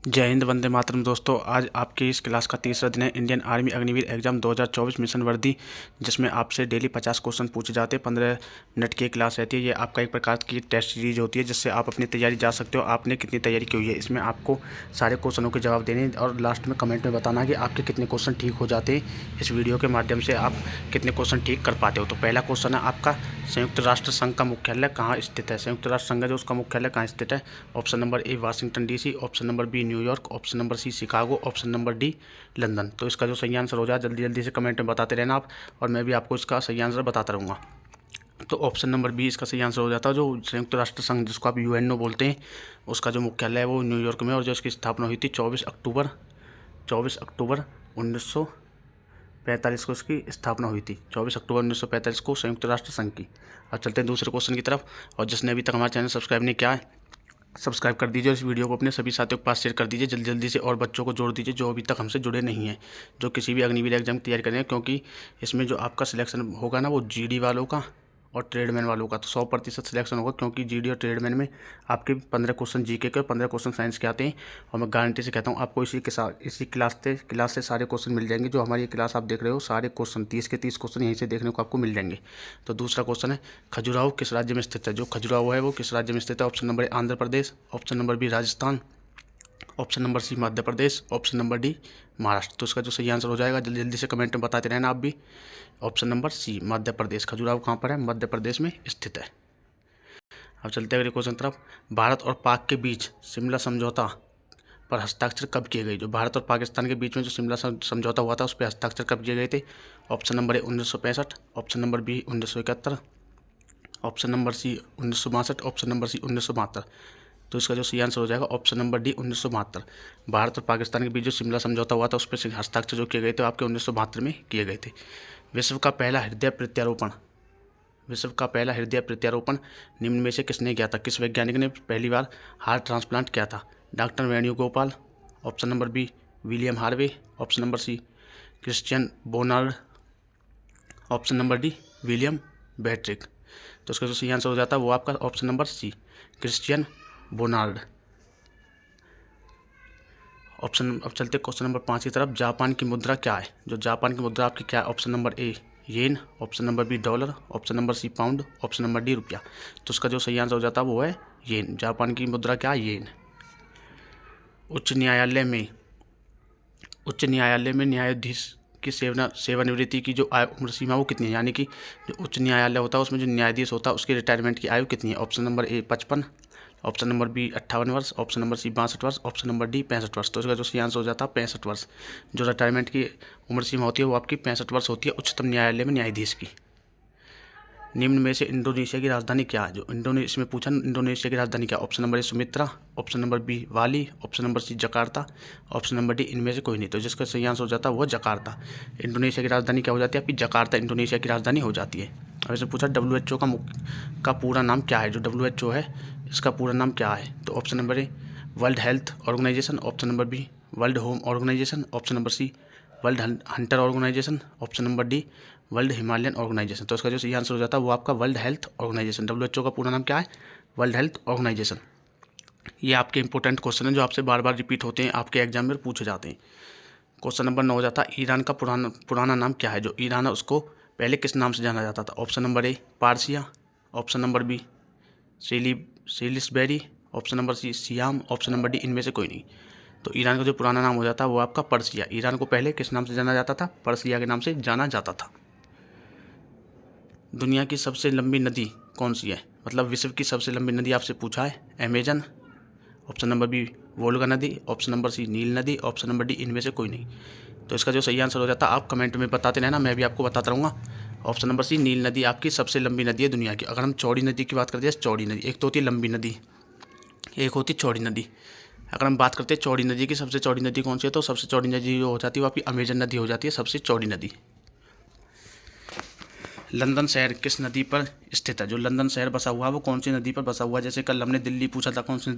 जय हिंद, वंदे मातरम। दोस्तों, आज आपकी इस क्लास का तीसरा दिन है। Indian army Agniveer exam 2024 mission वर्दी, जिसमें आपसे डेली 50 क्वेश्चन पूछे जाते हैं। 15 मिनट की क्लास रहती है। ये आपका एक प्रकार की टेस्ट सीरीज होती है, जिससे आप अपनी तैयारी जा सकते हो आपने कितनी तैयारी की हुई है। इसमें आपको सारे क्वेश्चनों के जवाब देने और लास्ट में कमेंट में बताना कि आपके कितने क्वेश्चन ठीक हो जाते हैं। इस वीडियो के माध्यम से आप कितने क्वेश्चन ठीक कर पाते हो। तो पहला क्वेश्चन है आपका, संयुक्त राष्ट्र संघ का मुख्यालय कहाँ स्थित है। संयुक्त राष्ट्र संघ है जो, उसका मुख्यालय कहाँ स्थित है। Option number A Washington DC, option number B New York, option number C Chicago, option number D London. तो इसका जो सही आंसर हो जाए जल्दी जल्दी से कमेंट में बताते रहना आप, और मैं भी आपको इसका सही आंसर बताता रहूँगा। तो ऑप्शन नंबर बी इसका सही आंसर हो जाता है। जो संयुक्त राष्ट्र संघ, जिसको आप यूएनओ बोलते हैं, उसका जो मुख्यालय है वो न्यूयॉर्क में, और जो इसकी स्थापना हुई थी 24 अक्टूबर 1945 को इसकी स्थापना हुई थी। 24 अक्टूबर 1945 को संयुक्त राष्ट्र संघ की। अब चलते हैं दूसरे क्वेश्चन की तरफ। और जिसने अभी तक हमारा चैनल सब्सक्राइब नहीं किया है, सब्सक्राइब कर दीजिए। इस वीडियो को अपने सभी साथियों के पास शेयर कर दीजिए जल्दी जल्दी से, और बच्चों को जोड़ दीजिए जो अभी तक हमसे जुड़े नहीं हैं, जो किसी भी अग्निवीर एग्जाम की तैयारी कर रहे हैं। क्योंकि इसमें जो आपका सिलेक्शन होगा ना, वो जीडी वालों का और ट्रेडमैन वालों का तो 100% सिलेक्शन होगा। क्योंकि जीडी और ट्रेडमैन में आपके 15 क्वेश्चन जीके के और 15 क्वेश्चन साइंस के आते हैं। और मैं गारंटी से कहता हूँ आपको इसी क्लास से सारे क्वेश्चन मिल जाएंगे। जो हमारी क्लास आप देख रहे हो, सारे क्वेश्चन 30 के 30 क्वेश्चन यहीं से देखने को आपको मिल जाएंगे। तो दूसरा क्वेश्चन है, खजुराहो किस राज्य में स्थित है। जो खजुराहो है वो किस राज्य में स्थित है। Option number A Andhra Pradesh, option number B Rajasthan, option number C Madhya Pradesh, option number D Maharashtra. तो इसका जो सही आंसर हो जाएगा जल्दी जल्दी से कमेंट में बताते रहना आप भी। ऑप्शन नंबर सी मध्य प्रदेश, खजुराहो कहाँ पर है, मध्य प्रदेश में स्थित है। अब चलते हैं अगले क्वेश्चन तरफ। भारत और पाक के बीच शिमला समझौता पर हस्ताक्षर कब किए गए। जो भारत और पाकिस्तान के बीच में जो शिमला समझौता हुआ था, उस पर हस्ताक्षर कब किए गए थे। Option number A 1965, option number B 1971, option number C 1962, option number C 1972। तो इसका जो सही आंसर हो जाएगा ऑप्शन नंबर डी 1972। भारत और पाकिस्तान के बीच जो शिमला समझौता हुआ था, उस पर हस्ताक्षर जो किए गए थे आपके 1972 में किए गए थे। विश्व का पहला हृदय प्रत्यारोपण निम्न में से किसने किया था। किस वैज्ञानिक ने पहली बार हार्ट ट्रांसप्लांट किया था। Doctor Venugopal, option number B William Harvey, option number C Christian Barnard, option number D William Patrick. तो इसका जो सही आंसर हो जाता है वो आपका option number C Christian Barnard option. अब चलते क्वेश्चन नंबर 5 की तरफ। जापान की मुद्रा क्या है। जो जापान की मुद्रा आपकी क्या है। Option number A yen, option number B dollar, option number C pound, option number D रुपया। तो उसका जो सही आंसर हो जाता है वो है येन। जापान की मुद्रा क्या है, येन। उच्च न्यायालय में न्यायाधीश की सेवानिवृत्ति की जो उम्र सीमा वो कितनी है। यानी कि जो उच्च न्यायालय होता है उसमें जो न्यायाधीश होता है उसकी रिटायरमेंट की आयु कितनी है। Option number A 55, option number B 58 वर्ष, ऑप्शन नंबर सी 62 वर्ष, ऑप्शन नंबर डी 65 वर्ष। तो इसका जो सही आंसर हो जाता है 65 वर्ष। जो रिटायरमेंट की उम्र सीमा होती है वो आपकी 65 वर्ष होती है उच्चतम न्यायालय में न्यायाधीश की। निम्न में से इंडोनेशिया की राजधानी क्या है। जो इसमें पूछा इंडोनेशिया की राजधानी क्या। Option number A Sumatra, option number B Bali, option number C Jakarta, option number D इनमें से कोई नहीं। तो जिसका सही आंसर हो जाता है वो जकार्ता। इंडोनेशिया की राजधानी क्या हो जाती है आपकी, जकार्ता इंडोनेशिया की राजधानी हो जाती है। अब इसमें पूछा WHO का पूरा नाम क्या है। जो WHO है इसका पूरा नाम क्या है। तो option number A World Health Organization, option number B World Home Organization, option number C World Hunter Organization, option number D World Himalayan Organization. तो इसका जो सही आंसर हो जाता है वो आपका वर्ल्ड हेल्थ ऑर्गेनाइजेशन। WHO का पूरा नाम क्या है, वर्ल्ड हेल्थ ऑर्गेनाइजेशन। ये आपके इंपॉर्टेंट क्वेश्चन है जो आपसे बार बार रिपीट होते हैं, आपके एग्जाम में पूछे जाते हैं। क्वेश्चन नंबर 9 हो जाता है, ईरान का पुराना नाम क्या है। जो ईरान है उसको पहले किस नाम से जाना जाता था। Option number A Persia, option number B Salisbury, option number C Siam, option number D इनमें से कोई नहीं। तो ईरान का जो पुराना नाम हो जाता है वो आपका पर्सिया। ईरान को पहले किस नाम से जाना जाता था, पर्सिया के नाम से जाना जाता था। दुनिया की सबसे लंबी नदी कौन सी है, मतलब विश्व की सबसे लंबी नदी आपसे पूछा है। Amazon, option number B Volga नदी, ऑप्शन नंबर सी नील नदी, ऑप्शन नंबर डी इनमें से कोई नहीं। तो इसका जो सही आंसर हो जाता है आप कमेंट में बताते रहना, मैं भी आपको बताता रहूँगा। ऑप्शन नंबर सी नील नदी आपकी सबसे लंबी नदी है दुनिया की। अगर हम चौड़ी नदी की बात करते हैं, चौड़ी नदी एक तो होती है लंबी नदी, एक होती है चौड़ी नदी। अगर हम बात करते हैं चौड़ी नदी की, सबसे चौड़ी नदी कौन सी है, तो सबसे चौड़ी नदी जो हो जाती है वो आपकी अमेजन नदी हो जाती है, सबसे चौड़ी नदी। लंदन शहर किस नदी पर स्थित है। जो लंदन शहर बसा हुआ है वो कौन सी नदी पर बसा हुआ है। जैसे कल हमने दिल्ली पूछा था कौन सी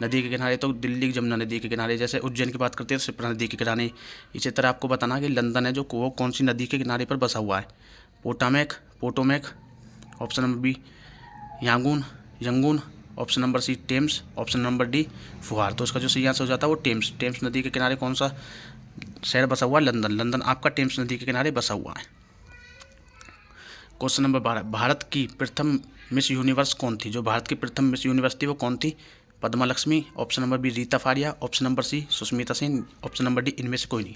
नदी के किनारे, तो दिल्ली जमुना नदी के किनारे। जैसे उज्जैन की बात करते हैं तो शिप्रा नदी के किनारे। इसी तरह आपको बताना कि लंदन है जो वो कौन सी नदी के किनारे पर बसा हुआ है। Potomac, option number B Yangon, option number C Thames, option number D फुहार। तो इसका जो सही आंसर हो जाता है वो टेम्स। टेम्स नदी के किनारे कौन सा शहर बसा हुआ है? लंदन। लंदन आपका टेम्स नदी के किनारे बसा हुआ है। क्वेश्चन नंबर 12, भारत की प्रथम मिस यूनिवर्स कौन थी? जो भारत की प्रथम मिस यूनिवर्स थी वो कौन थी? Padma Lakshmi, option number B Reita Faria, option number C Sushmita Sen, option number D इनमें से कोई नहीं।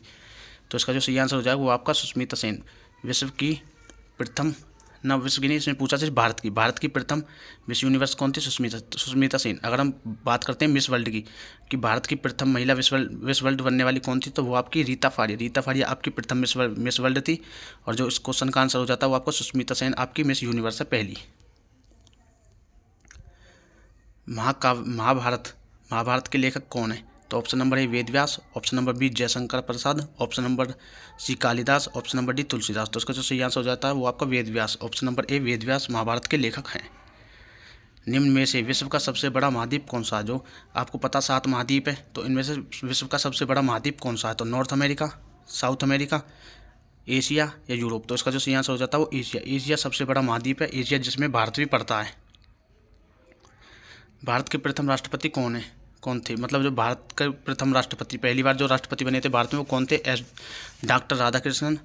तो इसका जो सही आंसर हो जाएगा वो आपका सुष्मिता सेन। विश्व की प्रथम, ना विश्व की नहीं, इसमें पूछा था भारत की प्रथम मिस यूनिवर्स कौन थी? सुष्मिता सेन। अगर हम बात करते हैं मिस वर्ल्ड की, कि भारत की प्रथम महिला मिस वर्ल्ड बनने वाली कौन थी, तो वो आपकी रीता फारिया। रीता फारिया आपकी प्रथम मिस वर्ल्ड थी। और जो इस क्वेश्चन का आंसर हो जाता है वो आपको सुष्मिता सेन आपकी मिस यूनिवर्स है पहली। महाभारत के लेखक कौन है? तो option number A Ved Vyas, option number B Jaishankar Prasad, option number C Kalidas, option number D Tulsidas. तो इसका जो सही आंसर हो जाता है वो आपका वेद Vyas. Option number A Ved व्यास महाभारत के लेखक हैं। निम्न में से विश्व का सबसे बड़ा महाद्वीप कौन सा है? जो आपको पता 7 महाद्वीप है, तो इनमें से विश्व का सबसे बड़ा महाद्वीप कौन सा है? तो north America, south America, Asia या यूरोप। तो इसका जो सही आंसर हो जाता है वो एशिया। एशिया सबसे बड़ा महाद्वीप है, एशिया जिसमें भारत भी पड़ता है। भारत के प्रथम राष्ट्रपति कौन थे? मतलब जो भारत के प्रथम राष्ट्रपति, पहली बार जो राष्ट्रपति बने थे भारत में, वो कौन थे? Doctor Radhakrishnan,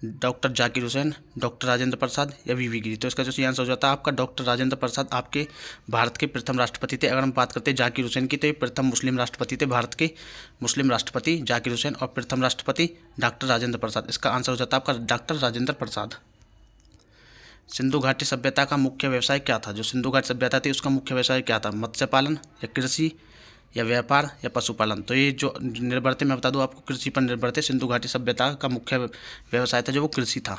doctor Zakir Hussain, doctor Rajendra Prasad या वीवी गिरी। तो इसका जो सही आंसर हो जाता है आपका डॉक्टर राजेंद्र प्रसाद आपके भारत के प्रथम राष्ट्रपति थे। अगर हम बात करते हैं जाकिर हुसैन की, तो ये प्रथम मुस्लिम राष्ट्रपति थे, भारत के मुस्लिम राष्ट्रपति जाकिर हुसैन, और प्रथम राष्ट्रपति डॉक्टर राजेंद्र प्रसाद। इसका आंसर हो जाता है आपका डॉक्टर राजेंद्र प्रसाद। सिंधु घाटी सभ्यता का मुख्य व्यवसाय क्या था? जो सिंधु घाटी सभ्यता थी उसका मुख्य व्यवसाय क्या था? मत्स्य पालन या कृषि या व्यापार या पशुपालन। तो ये जो निर्भर थे, मैं बता दूं आपको, कृषि पर निर्भर थे। सिंधु घाटी सभ्यता का मुख्य व्यवसाय था जो वो कृषि था।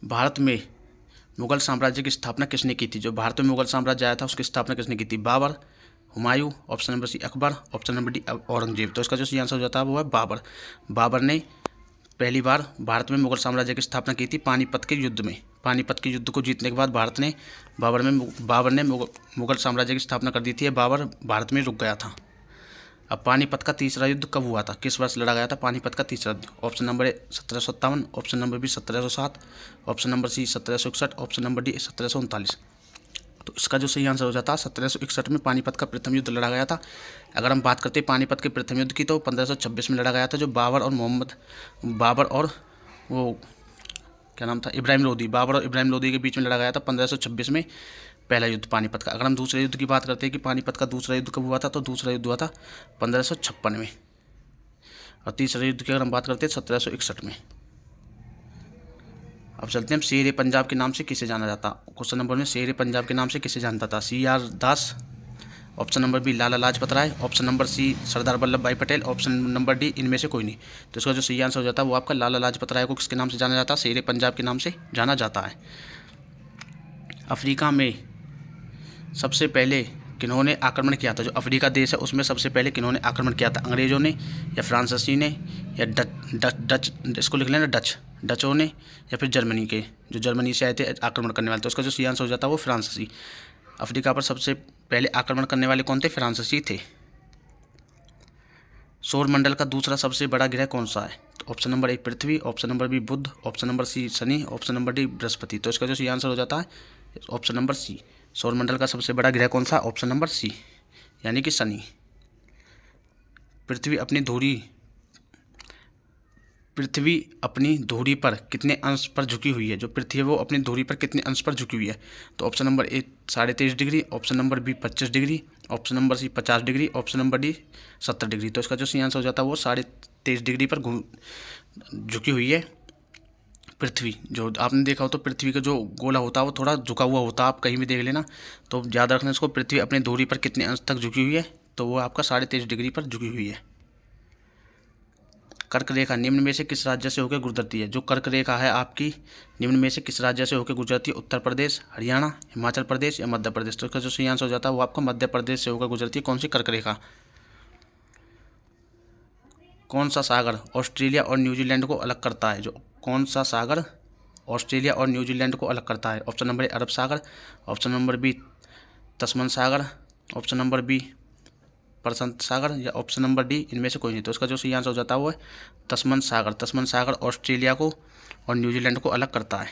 भारत में मुगल साम्राज्य की स्थापना किसने की थी? जो भारत में मुगल साम्राज्य आया था उसकी स्थापना किसने की थी? Babar, Humayun, option number C Akbar, option number D Aurangzeb. तो इसका जो सही आंसर हो जाता है वो है बाबर। बाबर ने पहली बार भारत में मुगल साम्राज्य की स्थापना की थी पानीपत के युद्ध में। पानीपत के युद्ध को जीतने के बाद बाबर ने मुगल साम्राज्य की स्थापना कर दी थी। बाबर भारत में रुक गया था। अब पानीपत का तीसरा युद्ध कब हुआ था? किस वर्ष लड़ा गया था पानीपत का तीसरा युद्ध? Option number A 1757, option number B 1707, option number C 1761, option number D 1739। तो इसका जो सही आंसर हो जाता है 1761 में पानीपत का प्रथम युद्ध लड़ा गया था। अगर हम बात करते हैं पानीपत के प्रथम युद्ध की, तो 1526 में लड़ा गया था, जो बाबर और वो क्या नाम था, इब्राहिम लोदी, बाबर और इब्राहिम लोदी के बीच में लड़ा गया था 1526 में पहला युद्ध पानीपत का। अगर हम दूसरे युद्ध की बात करते हैं कि पानीपत का दूसरा युद्ध कब हुआ था, तो दूसरा युद्ध हुआ था 1556 में। और तीसरा युद्ध की अगर हम बात करते हैं 1761 में। अब चलते हैं हम शेर पंजाब के नाम से किसे जाना जाता? क्वेश्चन नंबर में शेर पंजाब के नाम से किसे जानता था? CR दास, option number B Lala Lajpat Rai, option number सी सरदार वल्लभ भाई पटेल, ऑप्शन नंबर डी इनमें से कोई नहीं। तो इसका जो सही आंसर हो जाता है वो आपका लाला लाजपत राय को किसके नाम से जाना जाता है? शेर पंजाब के नाम से जाना जाता है। अफ्रीका में सबसे पहले किन्होंने आक्रमण किया था? जो अफ्रीका देश है उसमें सबसे पहले किन्होंने आक्रमण किया था? अंग्रेज़ों ने या फ्रांसीसी ने या डच, इसको लिख लेना डचों ने, या फिर जर्मनी के, जो जर्मनी से आए थे आक्रमण करने वाले। तो उसका जो सही आंसर हो जाता है वो फ्रांसीसी। अफ्रीका पर सबसे पहले आक्रमण करने वाले कौन थे? फ्रांसीसी थे। सौरमंडल का दूसरा सबसे बड़ा ग्रह कौन सा है? तो ऑप्शन नंबर ए पृथ्वी, ऑप्शन नंबर बी बुध, ऑप्शन नंबर सी शनि, ऑप्शन नंबर डी बृहस्पति। तो इसका जो सही आंसर हो जाता है ऑप्शन नंबर सी। सौरमंडल का सबसे बड़ा ग्रह कौन सा? ऑप्शन नंबर सी, यानी कि शनि। पृथ्वी अपनी धुरी पर कितने अंश पर झुकी हुई है? जो पृथ्वी है वो अपनी धुरी पर कितने अंश पर झुकी हुई है? तो option number A 23.5 degree, option number B 25 degree, option number C 50 degree, option number D 70 degree. तो इसका जो सही आंसर हो जाता है वो 23.5 डिग्री पर झुकी हुई है पृथ्वी। जो आपने देखा हो तो पृथ्वी का जो गोला होता है वो थोड़ा झुका हुआ होता है, आप कहीं भी देख लेना। तो याद रखना इसको, पृथ्वी अपनी धुरी पर कितने अंश तक झुकी हुई है, तो वो आपका 23.5 डिग्री पर झुकी हुई है। कर्क रेखा निम्न में से किस राज्य से होकर गुजरती है? जो कर्क रेखा है आपकी निम्न में से किस राज्य से होकर गुजरती है? उत्तर प्रदेश, हरियाणा, हिमाचल प्रदेश या मध्य प्रदेश। तो इसका जो सही आंसर हो जाता है वो आपका मध्य प्रदेश से होकर गुजरती है। कौन सी कर्क रेखा? कौन सा सागर ऑस्ट्रेलिया और न्यूजीलैंड को अलग करता है? जो कौन सा सागर ऑस्ट्रेलिया और न्यूजीलैंड को अलग करता है? ऑप्शन नंबर ए अरब सागर, ऑप्शन नंबर बी तस्मन सागर, ऑप्शन नंबर बी प्रशांत सागर या ऑप्शन नंबर डी इनमें से कोई नहीं। तो इसका जो सही आंसर हो जाता है वो है तस्मन सागर। तस्मन सागर ऑस्ट्रेलिया को और न्यूजीलैंड को अलग करता है।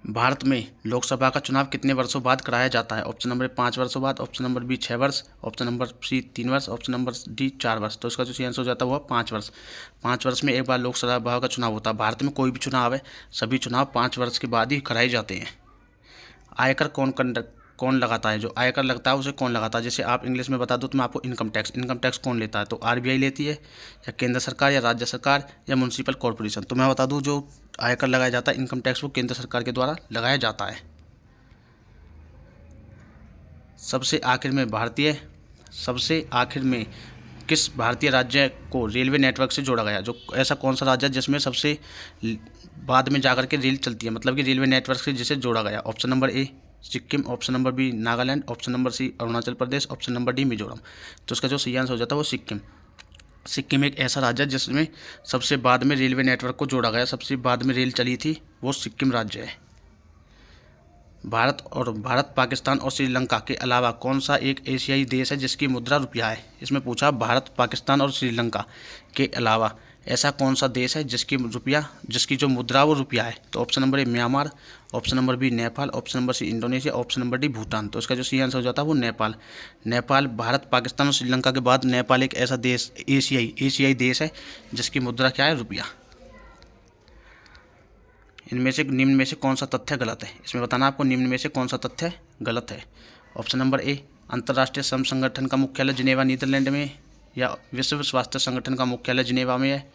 भारत में लोकसभा का चुनाव कितने वर्षों बाद कराया जाता है? ऑप्शन नंबर 5 वर्षों बाद, ऑप्शन नंबर बी 6 वर्ष, ऑप्शन नंबर सी 3 वर्ष, ऑप्शन नंबर डी 4 वर्ष। तो इसका जो सही आंसर हो जाता है वो 5 वर्ष। 5 वर्ष में एक बार लोकसभा का चुनाव होता है। भारत में कोई भी चुनाव है, सभी चुनाव 5 वर्ष के बाद ही कराए जाते हैं। आयकर कौन लगाता है? जो आयकर लगता है उसे कौन लगाता है? जैसे आप इंग्लिश में बता दो तो मैं आपको इनकम टैक्स कौन लेता है? तो आरबीआई लेती है, या केंद्र सरकार, या राज्य सरकार, या म्युनिसिपल कॉरपोरेशन। तो मैं बता दूं जो आयकर लगाया जाता है इनकम टैक्स वो केंद्र सरकार के द्वारा लगाया जाता है। सबसे आखिर में किस भारतीय राज्य को रेलवे नेटवर्क से जोड़ा गया? जो ऐसा कौन सा राज्य है जिसमें सबसे बाद में जाकर के रेल चलती है, मतलब कि रेलवे नेटवर्क से जिसे जोड़ा गया? Option number A Sikkim, option number B Nagaland, option number C Arunachal Pradesh, option number D Mizoram. तो इसका जो सही आंसर हो जाता है वो सिक्किम। सिक्किम एक ऐसा राज्य है जिसमें सबसे बाद में रेलवे नेटवर्क को जोड़ा गया, सबसे बाद में रेल चली थी, वो सिक्किम राज्य है। भारत, पाकिस्तान और श्रीलंका के अलावा कौन सा एक एशियाई देश है जिसकी मुद्रा रुपया है? इसमें पूछा भारत, पाकिस्तान और श्रीलंका के अलावा ऐसा कौन सा देश है जिसकी जो मुद्रा वो रुपया है? तो option number A Myanmar, option number B Nepal, option number C Indonesia, option number D Bhutan. तो इसका जो सही आंसर हो जाता है वो नेपाल। भारत, पाकिस्तान और श्रीलंका के बाद नेपाल एक ऐसा देश एशियाई देश है जिसकी मुद्रा क्या है? रुपया। निम्न में से कौन सा तथ्य गलत है? इसमें बताना आपको निम्न में से कौन सा तथ्य गलत है। ऑप्शन नंबर ए अंतर्राष्ट्रीय श्रम संगठन का मुख्यालय जिनेवा नीदरलैंड में, या विश्व स्वास्थ्य संगठन का मुख्यालय जिनेवा में है,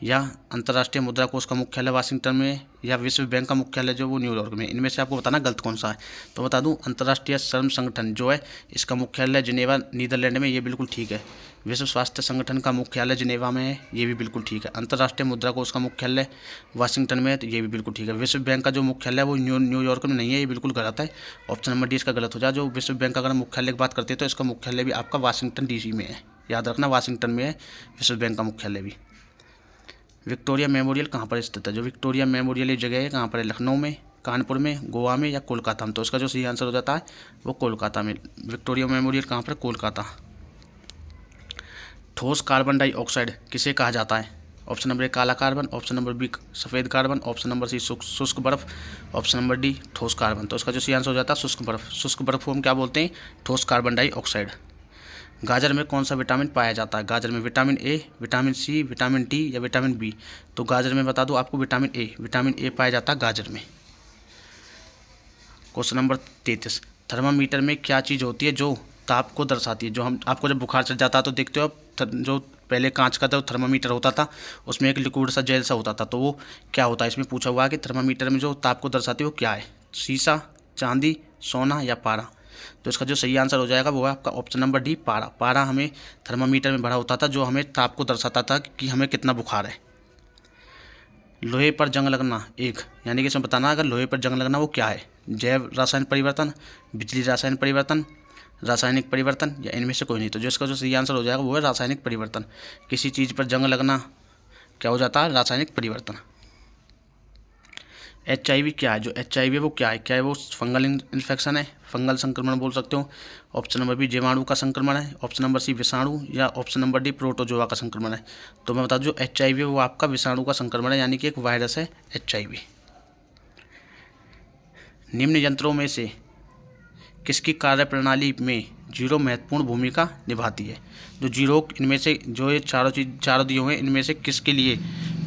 या अंतर्राष्ट्रीय मुद्रा कोष का मुख्यालय वाशिंगटन में है, या विश्व बैंक का मुख्यालय जो वो न्यूयॉर्क में। इनमें से आपको बताना गलत कौन सा है। तो बता दूं अंतर्राष्ट्रीय श्रम संगठन जो है इसका मुख्यालय जिनेवा नीदरलैंड में, ये बिल्कुल ठीक है। विश्व स्वास्थ्य संगठन का मुख्यालय जिनेवा में है, ये भी बिल्कुल ठीक है। अंतर्राष्ट्रीय मुद्रा कोष का मुख्यालय वाशिंगटन में है, तो ये भी बिल्कुल ठीक है। विश्व बैंक का जो मुख्यालय है वो न्यूयॉर्क में नहीं है, ये बिल्कुल गलत है। ऑप्शन नंबर डी इसका गलत हो जाए। जो विश्व बैंक का अगर मुख्यालय की बात करते हैं तो इसका मुख्यालय भी आपका वाशिंगटन डीसी में है, याद रखना वाशिंगटन में है विश्व बैंक का मुख्यालय भी। विक्टोरिया मेमोरियल कहाँ पर स्थित है? जो विक्टोरिया मेमोरियल ये जगह है कहाँ पर है? लखनऊ में, कानपुर में, गोवा में, या कोलकाता में। तो इसका जो सही आंसर हो जाता है वो कोलकाता में। विक्टोरिया मेमोरियल कहाँ पर? कोलकाता। ठोस कार्बन डाइऑक्साइड किसे कहा जाता है? ऑप्शन नंबर ए काला कार्बन, ऑप्शन नंबर बी सफ़ेद कार्बन, ऑप्शन नंबर सी शुष्क बर्फ, ऑप्शन नंबर डी ठोस कार्बन। तो इसका जो सही आंसर हो जाता है शुष्क बर्फ। शुष्क बर्फ को हम क्या बोलते हैं? ठोस कार्बन डाइऑक्साइड। गाजर में कौन सा विटामिन पाया जाता है? गाजर में vitamin A, vitamin C, vitamin D, या विटामिन बी। तो गाजर में बता दूं आपको विटामिन ए पाया जाता है गाजर में। क्वेश्चन नंबर 33, थर्मामीटर में क्या चीज़ होती है जो ताप को दर्शाती है? जो हम आपको जब बुखार चढ़ जाता है तो देखते हो जो पहले कांच का जो थर्मामीटर होता था उसमें एक लिक्विड सा जेल सा होता था, तो वो क्या होता है? इसमें पूछा हुआ है कि थर्मामीटर में जो ताप को दर्शाती है वो क्या है? शीशा, चांदी, सोना, या पारा। तो इसका जो सही आंसर हो जाएगा वो है आपका ऑप्शन नंबर डी पारा। पारा हमें थर्मामीटर में भरा होता था जो हमें ताप को दर्शाता था कि हमें कितना बुखार है। लोहे पर जंग लगना यानी कि इसमें बताना अगर लोहे पर जंग लगना वो क्या है? जैव रासायन परिवर्तन, बिजली रासायन परिवर्तन, रासायनिक परिवर्तन, या इनमें से कोई नहीं। तो जो इसका जो सही आंसर हो जाएगा वो है रासायनिक परिवर्तन। किसी चीज़ पर जंग लगना क्या हो जाता है? रासायनिक परिवर्तन। HIV क्या है? जो HIV है वो क्या है? क्या है वो? फंगल इन्फेक्शन है, फंगल संक्रमण बोल सकते हो। ऑप्शन नंबर बी जीवाणु का संक्रमण है, ऑप्शन नंबर सी विषाणु, या ऑप्शन नंबर डी प्रोटोजोआ का संक्रमण है। तो मैं बता दूं जो HIV है वो आपका विषाणु का संक्रमण है, यानी कि एक वायरस है HIV। निम्न यंत्रों में से किसकी कार्यप्रणाली में जीरो महत्वपूर्ण भूमिका निभाती है? जो जीरो इनमें से जो ये चारों दिए हुए हैं इनमें से किसके लिए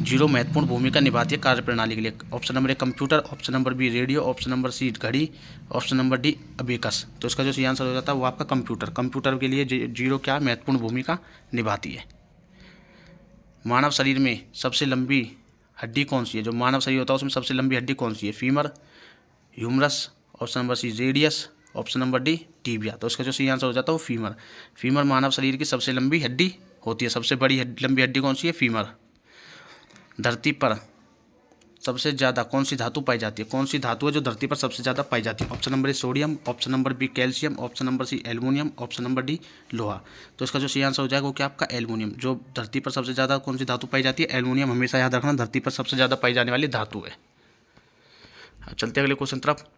जीरो महत्वपूर्ण भूमिका निभाती है कार्यप्रणाली के लिए? Option number A computer, option number B radio, option number C घड़ी, ऑप्शन नंबर डी अबेकस। तो इसका जो सही आंसर हो जाता है वो आपका कंप्यूटर के लिए जीरो क्या महत्वपूर्ण भूमिका निभाती है। मानव शरीर में सबसे लंबी हड्डी कौन सी है? जो मानव शरीर होता है उसमें सबसे लंबी हड्डी कौन सी है? Femur, humerus, option number C radius, option number D tibia. तो इसका जो सही आंसर हो जाता है वो फीमर मानव शरीर की सबसे लंबी हड्डी होती है। सबसे बड़ी लंबी हड्डी कौन सी है? फीमर। धरती पर सबसे ज़्यादा कौन सी धातु पाई जाती है? कौन सी धातु है जो धरती पर सबसे ज़्यादा पाई जाती है? Option number A sodium, option number B calcium, option number C aluminium, option number D लोहा। तो इसका जो सही आंसर हो जाएगा वो क्या आपका एल्युमिनियम। जो धरती पर सबसे ज़्यादा कौन सी धातु पाई जाती है? एल्युमिनियम। हमेशा याद रखना धरती पर सबसे ज़्यादा पाई जाने वाली धातु है। चलते अगले क्वेश्चन तरफ।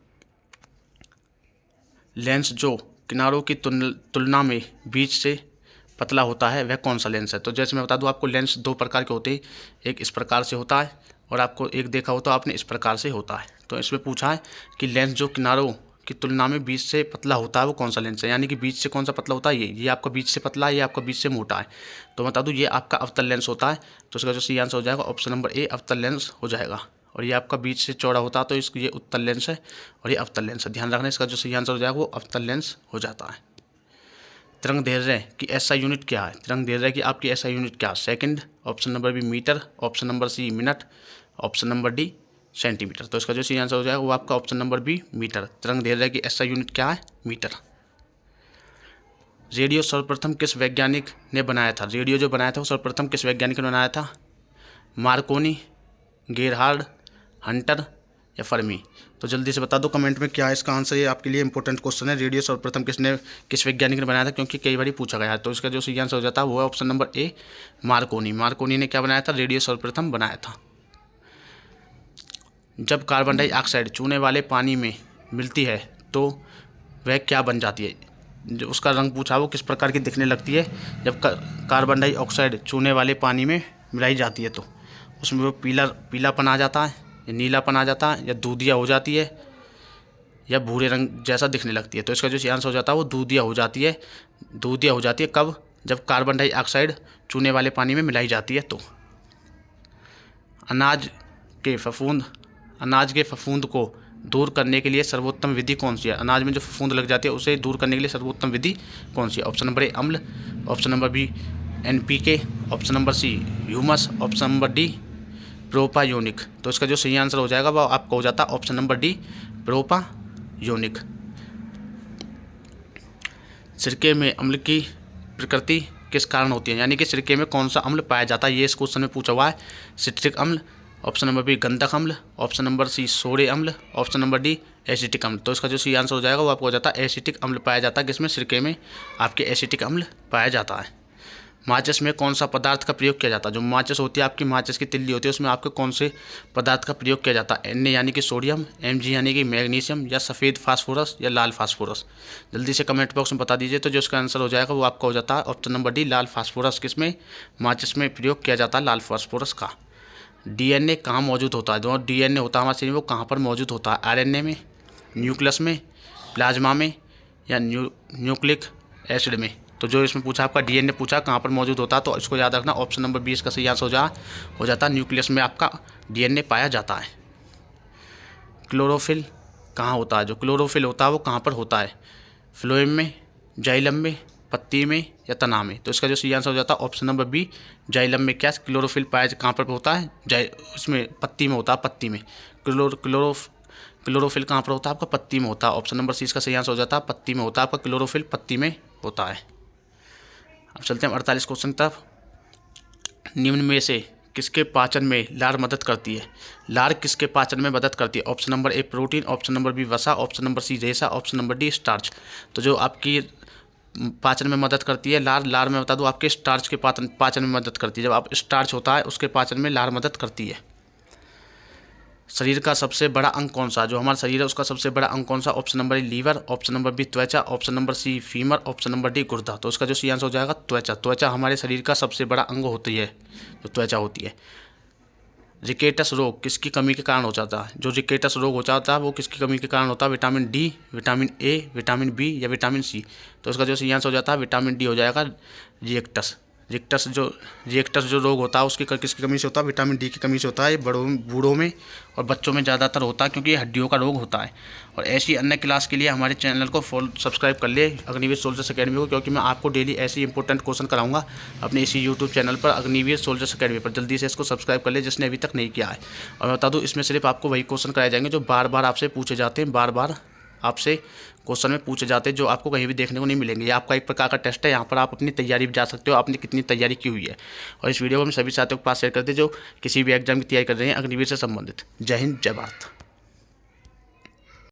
लेंस जो किनारों की तुलना में बीच से पतला होता है वह कौन सा लेंस है? तो जैसे मैं बता दूं आपको लेंस दो प्रकार के होते हैं, एक इस प्रकार से होता है और आपको एक देखा हो तो आपने इस प्रकार से होता है। तो इसमें पूछा है कि लेंस जो किनारों की तुलना में बीच से पतला होता है वो कौन सा लेंस है, यानी कि बीच से कौन सा पतला होता है, ये आपका बीच से पतला है, ये आपका बीच से मोटा है। तो बता दूँ ये आपका अवतल लेंस होता है। तो इसका जो सही आंसर हो जाएगा ऑप्शन नंबर ए अवतल लेंस हो जाएगा। और ये आपका बीच से चौड़ा होता है तो इसको ये उत्तल लेंस है और ये अवतल लेंस है। ध्यान रखना, इसका जो सही आंसर हो जाएगा वो अवतल लेंस हो जाता है। तरंग दैर्ध्य की एसआई यूनिट क्या है, तरंग दैर्ध्य की आपकी एसआई यूनिट क्या है, second, option number B metre, option number C minute, option number D centimetre. तो इसका जो सही आंसर हो जाएगा वो आपका ऑप्शन नंबर बी मीटर। तरंग दैर्ध्य की एसआई यूनिट क्या है, मीटर। रेडियो सर्वप्रथम किस वैज्ञानिक ने बनाया था, रेडियो जो बनाया था वो सर्वप्रथम किस वैज्ञानिक ने बनाया था, मार्कोनी, गेरहार्ड, हंटर या फर्मी। तो जल्दी से बता दो कमेंट में क्या है इसका आंसर। ये आपके लिए इंपॉर्टेंट क्वेश्चन है, रेडियो सर्वप्रथम किस वैज्ञानिक ने बनाया था, क्योंकि कई बार पूछा गया है। तो इसका जो सही आंसर हो जाता है वो है ऑप्शन नंबर ए मार्कोनी। मार्कोनी ने क्या बनाया था, रेडियो सर्वप्रथम बनाया था। जब कार्बन डाइऑक्साइड चूने वाले पानी में मिलती है तो वह क्या बन जाती है, जो उसका रंग पूछा वो किस प्रकार की दिखने लगती है। जब कार्बन डाइऑक्साइड चूने वाले पानी में मिलाई जाती है तो उसमें वो पीलापन आ जाता है, या नीलापन आ जाता है, या दूधिया हो जाती है, या भूरे रंग जैसा दिखने लगती है। तो इसका जो आंसर हो जाता है वो दूधिया हो जाती है। दूधिया हो जाती है कब, जब कार्बन डाइऑक्साइड चूने वाले पानी में मिलाई जाती है तो। अनाज के फफूंद को दूर करने के लिए सर्वोत्तम विधि कौन सी है, अनाज में जो फफूंद लग जाती है उसे दूर करने के लिए सर्वोत्तम विधि कौन सी है। ऑप्शन नंबर ए अम्ल, option number B NPK, option number C humus, option number D propionic. तो इसका जो सही आंसर हो जाएगा वो आपका हो जाता है ऑप्शन नंबर डी प्रोपायोनिक। सिरके में अम्ल की प्रकृति किस कारण होती है, यानी कि सिरके में कौन सा अम्ल पाया जाता है, ये इस क्वेश्चन में पूछा हुआ है। सिट्रिक अम्ल, ऑप्शन नंबर बी गंधक अम्ल, ऑप्शन नंबर सी सोडे अम्ल, ऑप्शन नंबर डी एसिटिक अम्ल। तो इसका जो सही आंसर हो जाएगा वो आपको हो जाता है एसिटिक अम्ल पाया जाता है, जिसमें सिरके में आपके एसिटिक अम्ल पाया जाता है। माचिस में कौन सा पदार्थ का प्रयोग किया जाता है, जो माचिस होती है आपकी माचिस की तिल्ली होती है उसमें आपके कौन से पदार्थ का प्रयोग किया जाता है, Na यानी कि सोडियम, Mg यानी कि मैग्नीशियम, या सफ़ेद फास्फोरस या लाल फास्फोरस। जल्दी से कमेंट बॉक्स में बता दीजिए। तो जो इसका आंसर हो जाएगा वो आपका हो जाता है ऑप्शन नंबर डी लाल फास्फोरस, किसमें माचिस में प्रयोग किया जाता है लाल फास्फोरस का। DNA कहाँ मौजूद होता है, जो DNA होता है हमारे शरीर में वो कहाँ पर मौजूद होता है, RNA में, न्यूक्लियस में, प्लाज्मा में, या न्यूक्लिक एसिड में। तो जो इसमें पूछा आपका DNA पूछा कहाँ पर मौजूद होता है, तो इसको याद रखना ऑप्शन नंबर 20 का सही आंसर हो जाता है न्यूक्लियस में आपका DNA पाया जाता है। क्लोरोफिल कहाँ होता है, जो क्लोरोफिल होता है वो कहाँ पर होता है, फ्लोएम में, जाइलम में, पत्ती में, या तना में। तो इसका जो सही आंसर हो जाता है ऑप्शन नंबर बी जाइलम में। क्या क्लोरोफिल पाया कहाँ पर होता है, उसमें पत्ती में होता है, पत्ती में। क्लोरोफिल कहाँ पर होता है आपका, पत्ती में होता है। ऑप्शन नंबर सी इसका सही आंसर हो जाता है पत्ती में होता है आपका क्लोरोफिल, पत्ती में होता है। अब चलते हैं 48 क्वेश्चन की तरफ। निम्न में से किसके पाचन में लार मदद करती है, लार किसके पाचन में मदद करती है। Option number A protein, option number B वसा, ऑप्शन नंबर सी रेशा, ऑप्शन नंबर डी स्टार्च। तो जो आपकी पाचन में मदद करती है लार में बता दूँ आपके स्टार्च के पाचन में मदद करती है। जब आप स्टार्च होता है उसके पाचन में लार मदद करती है। शरीर का सबसे बड़ा अंग कौन सा, जो हमारा शरीर है उसका सबसे बड़ा अंग कौन सा। Option number A liver, option number B त्वचा, option number C femur, option number D गुर्दा। तो इसका जो सही आंसर हो जाएगा त्वचा। त्वचा हमारे शरीर का सबसे बड़ा अंग होती है, जो त्वचा होती है। रिकेटस रोग किसकी कमी के कारण हो जाता है, जो रिकेटस रोग हो जाता है वो किसकी कमी के कारण होता है, vitamin D, vitamin A, vitamin B, या विटामिन सी। तो इसका जो सही आंसर हो जाता है विटामिन डी हो जाएगा। रिएक्टस जो रोग होता है उसकी किसकी कमी से होता है, विटामिन डी की कमी से होता है। ये बूढ़ों में और बच्चों में ज़्यादातर होता है क्योंकि ये हड्डियों का रोग होता है। और ऐसी अन्य क्लास के लिए हमारे चैनल को सब्सक्राइब कर ले अग्निवीर सोल्जर्स अकेडमी को, क्योंकि मैं आपको डेली ऐसे इंपॉर्टेंट क्वेश्चन कराऊंगा अपने इसी यूट्यूब चैनल पर अग्निवीर सोल्जर्स अकेडमी पर। जल्दी से इसको सब्सक्राइब कर ले जिसने अभी तक नहीं किया है। और मैं बता दूँ इसमें सिर्फ आपको वही क्वेश्चन कराए जाएंगे जो बार बार आपसे पूछे जाते हैं, बार बार आपसे क्वेश्चन में पूछे जाते हैं, जो आपको कहीं भी देखने को नहीं मिलेंगे। ये आपका एक प्रकार का टेस्ट है, यहाँ पर आप अपनी तैयारी भी जा सकते हो, आपने कितनी तैयारी की हुई है। और इस वीडियो को हम सभी साथियों के पास शेयर करते हैं जो किसी भी एग्जाम की तैयारी कर रहे हैं अग्निवीर से संबंधित। जय हिंद, जय भारत।